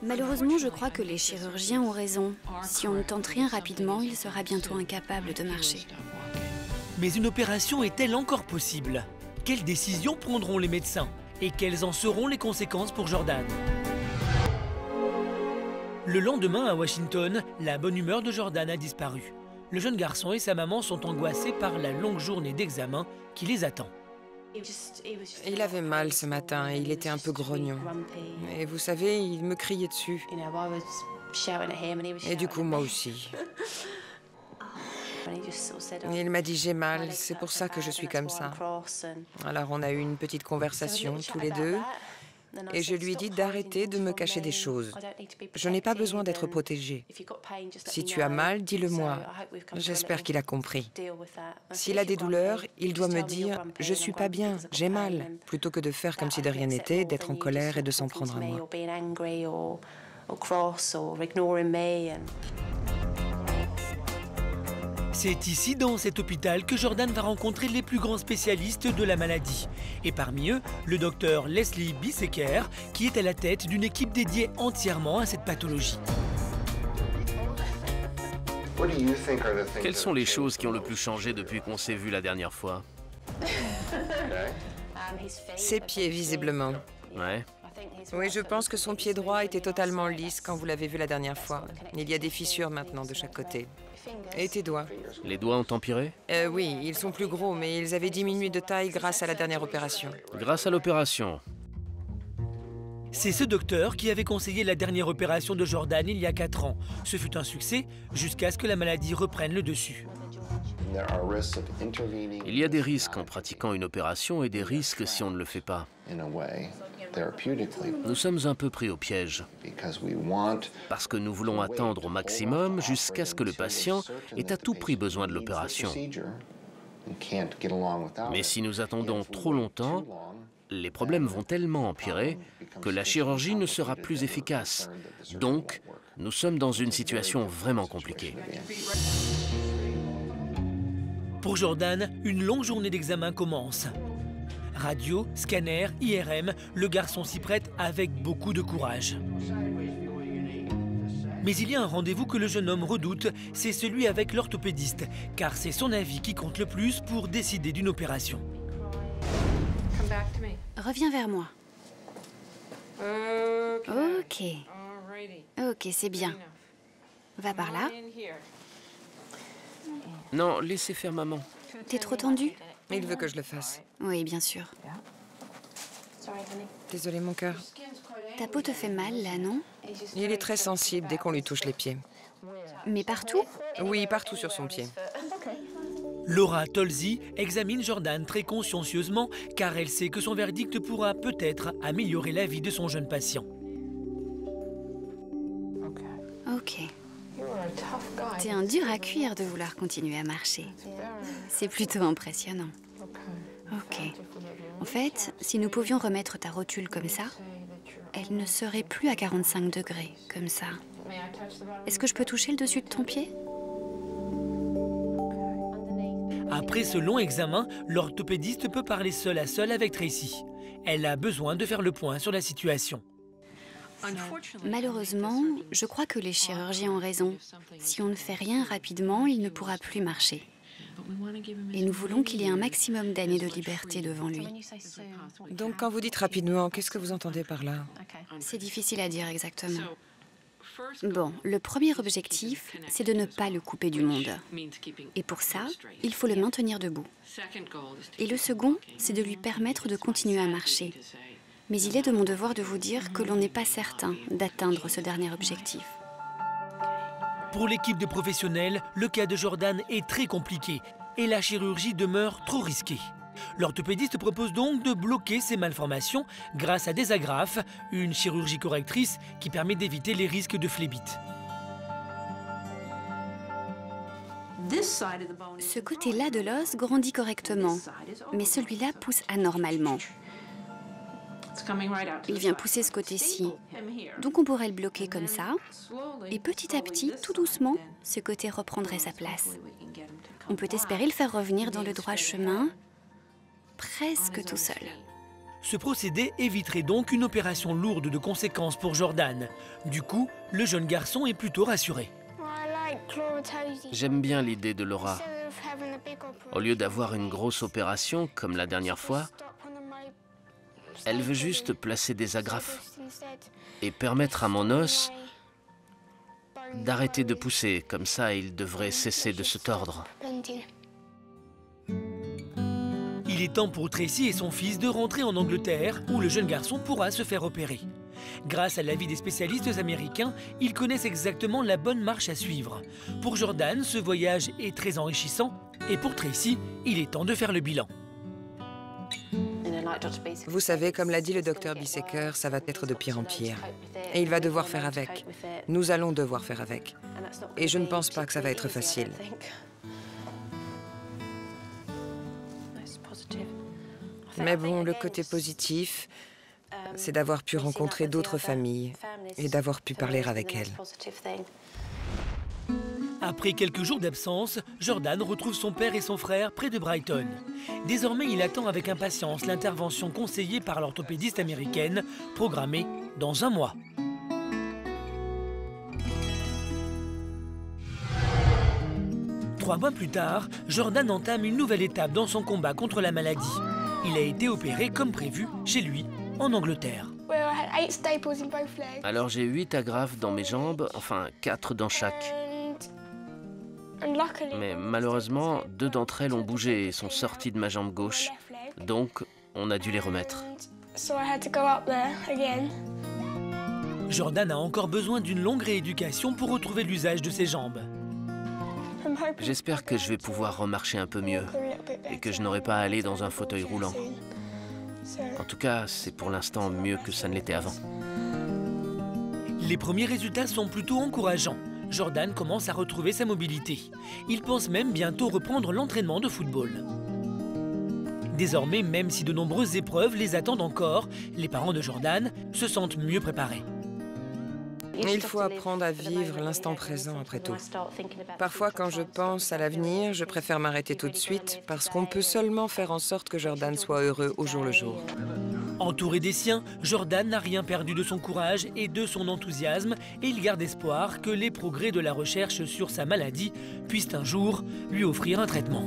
Malheureusement, je crois que les chirurgiens ont raison. Si on ne tente rien rapidement, il sera bientôt incapable de marcher. Mais une opération est-elle encore possible? Quelles décisions prendront les médecins? Et quelles en seront les conséquences pour Jordan? Le lendemain, à Washington, la bonne humeur de Jordan a disparu. Le jeune garçon et sa maman sont angoissés par la longue journée d'examen qui les attend. Il avait mal ce matin et il était un peu grognon. Et vous savez, il me criait dessus. Et du coup, moi aussi. Et il m'a dit « j'ai mal, c'est pour ça que je suis comme ça ». Alors on a eu une petite conversation tous les deux. Et je lui ai dit d'arrêter de me cacher des choses. Je n'ai pas besoin d'être protégée. Si tu as mal, dis-le-moi. J'espère qu'il a compris. S'il a des douleurs, il doit me dire « je suis pas bien, j'ai mal », plutôt que de faire comme si de rien n'était, d'être en colère et de s'en prendre à moi. C'est ici, dans cet hôpital, que Jordan va rencontrer les plus grands spécialistes de la maladie. Et parmi eux, le docteur Leslie Bisseker, qui est à la tête d'une équipe dédiée entièrement à cette pathologie. Quelles sont les choses qui ont le plus changé depuis qu'on s'est vu la dernière fois? Ses pieds, visiblement. Ouais. Oui, je pense que son pied droit était totalement lisse quand vous l'avez vu la dernière fois. Il y a des fissures maintenant de chaque côté. Et tes doigts? Les doigts ont empiré? Oui, ils sont plus gros, mais ils avaient diminué de taille grâce à la dernière opération. Grâce à l'opération. C'est ce docteur qui avait conseillé la dernière opération de Jordan il y a 4 ans. Ce fut un succès jusqu'à ce que la maladie reprenne le dessus. Il y a des risques en pratiquant une opération et des risques si on ne le fait pas. Nous sommes un peu pris au piège, parce que nous voulons attendre au maximum jusqu'à ce que le patient ait à tout prix besoin de l'opération. Mais si nous attendons trop longtemps, les problèmes vont tellement empirer que la chirurgie ne sera plus efficace. Donc, nous sommes dans une situation vraiment compliquée. Pour Jordan, une longue journée d'examen commence. Radio, scanner, IRM, le garçon s'y prête avec beaucoup de courage. Mais il y a un rendez-vous que le jeune homme redoute, c'est celui avec l'orthopédiste, car c'est son avis qui compte le plus pour décider d'une opération. Reviens vers moi. Ok. Ok, c'est bien. Va par là. Non, laissez faire maman. T'es trop tendu? Il veut que je le fasse. Oui, bien sûr. Désolée, mon cœur. Ta peau te fait mal, là, non? Il est très sensible dès qu'on lui touche les pieds. Mais partout? Oui, partout sur son pied. Laura Tolzi examine Jordan très consciencieusement, car elle sait que son verdict pourra peut-être améliorer la vie de son jeune patient. Ok. T'es un dur à cuire de vouloir continuer à marcher. C'est plutôt impressionnant. Ok. En fait, si nous pouvions remettre ta rotule comme ça, elle ne serait plus à 45 degrés, comme ça. Est-ce que je peux toucher le dessus de ton pied? Après ce long examen, l'orthopédiste peut parler seul à seul avec Tracy. Elle a besoin de faire le point sur la situation. Malheureusement, je crois que les chirurgiens ont raison. Si on ne fait rien rapidement, il ne pourra plus marcher. Et nous voulons qu'il y ait un maximum d'années de liberté devant lui. Donc, quand vous dites rapidement, qu'est-ce que vous entendez par là? C'est difficile à dire exactement. Bon, le premier objectif, c'est de ne pas le couper du monde. Et pour ça, il faut le maintenir debout. Et le second, c'est de lui permettre de continuer à marcher. Mais il est de mon devoir de vous dire que l'on n'est pas certain d'atteindre ce dernier objectif. Pour l'équipe de professionnels, le cas de Jordan est très compliqué et la chirurgie demeure trop risquée. L'orthopédiste propose donc de bloquer ces malformations grâce à des agrafes, une chirurgie correctrice qui permet d'éviter les risques de phlébite. Ce côté-là de l'os grandit correctement, mais celui-là pousse anormalement. Il vient pousser ce côté-ci. Donc on pourrait le bloquer comme ça. Et petit à petit, tout doucement, ce côté reprendrait sa place. On peut espérer le faire revenir dans le droit chemin, presque tout seul. Ce procédé éviterait donc une opération lourde de conséquences pour Jordan. Du coup, le jeune garçon est plutôt rassuré. J'aime bien l'idée de Laura. Au lieu d'avoir une grosse opération comme la dernière fois, elle veut juste placer des agrafes et permettre à mon os d'arrêter de pousser. Comme ça, il devrait cesser de se tordre. Il est temps pour Tracy et son fils de rentrer en Angleterre, où le jeune garçon pourra se faire opérer. Grâce à l'avis des spécialistes américains, ils connaissent exactement la bonne marche à suivre. Pour Jordan, ce voyage est très enrichissant, et pour Tracy, il est temps de faire le bilan. Vous savez, comme l'a dit le docteur Bisseker, ça va être de pire en pire. Et il va devoir faire avec. Nous allons devoir faire avec. Et je ne pense pas que ça va être facile. Mais bon, le côté positif, c'est d'avoir pu rencontrer d'autres familles et d'avoir pu parler avec elles. Après quelques jours d'absence, Jordan retrouve son père et son frère près de Brighton. Désormais, il attend avec impatience l'intervention conseillée par l'orthopédiste américaine, programmée dans 1 mois. Trois mois plus tard, Jordan entame une nouvelle étape dans son combat contre la maladie. Il a été opéré comme prévu chez lui, en Angleterre. Alors j'ai 8 agrafes dans mes jambes, enfin 4 dans chaque. Mais malheureusement, 2 d'entre elles ont bougé et sont sorties de ma jambe gauche. Donc, on a dû les remettre. Jordan a encore besoin d'une longue rééducation pour retrouver l'usage de ses jambes. J'espère que je vais pouvoir remarcher un peu mieux et que je n'aurai pas à aller dans un fauteuil roulant. En tout cas, c'est pour l'instant mieux que ça ne l'était avant. Les premiers résultats sont plutôt encourageants. Jordan commence à retrouver sa mobilité. Il pense même bientôt reprendre l'entraînement de football. Désormais, même si de nombreuses épreuves les attendent encore, les parents de Jordan se sentent mieux préparés. Il faut apprendre à vivre l'instant présent après tout. Parfois, quand je pense à l'avenir, je préfère m'arrêter tout de suite parce qu'on peut seulement faire en sorte que Jordan soit heureux au jour le jour. Entouré des siens, Jordan n'a rien perdu de son courage et de son enthousiasme et il garde espoir que les progrès de la recherche sur sa maladie puissent un jour lui offrir un traitement.